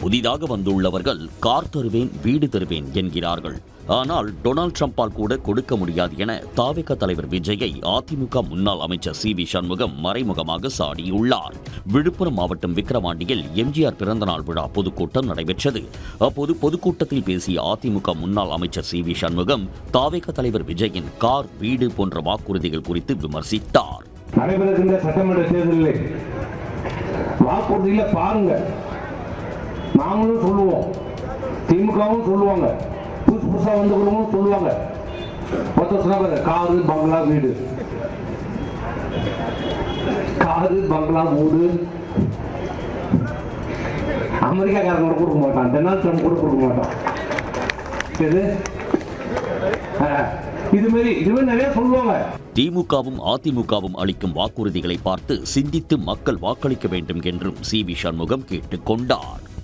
புதிதாக வந்துள்ளவர்கள் கார் தருவேன், வீடு தருவேன் என்கிறார்கள். ஆனால் டொனால்ட் ட்ரம்பால் கூட கொடுக்க முடியாது என தாவேக தலைவர் விஜயை அதிமுக முன்னாள் அமைச்சர் சி.வி. சண்முகம் மறைமுகமாக சாடியுள்ளார். விழுப்புரம் மாவட்டம் விக்கிரவாண்டியில் எம்ஜிஆர் பிறந்தநாள் விழா பொதுக்கூட்டம் நடைபெற்றது. அப்போது பொதுக்கூட்டத்தில் பேசிய அதிமுக முன்னாள் அமைச்சர் சி.வி. சண்முகம் தாவேக தலைவர் விஜயின் கார், வீடு போன்ற வாக்குறுதிகள் குறித்து விமர்சித்தார். நடைபெறுகின்ற சட்டமன்ற தேர்தலில் வாக்குறுதியில பாருங்க, நாங்களும் சொல்லுவோம், திமுகவும் சொல்லுவாங்க, புதுசா வந்து சொல்லுவாங்க. காரு, பங்களா, வீடு, காரு, பங்களா, வீடு அமெரிக்காக்காரங்க கூட கொடுக்க மாட்டான், டொனால்ட் ட்ரம்ப் கூட கொடுக்க மாட்டான். இது மாதிரி நிறைய சொல்லுவாங்க. திமுகவும் அதிமுகவும் அளிக்கும் வாக்குறுதிகளை பார்த்து சிந்தித்து மக்கள் வாக்களிக்க வேண்டும் என்றும் சி.வி. சண்முகம் கேட்டுக் கொண்டார்.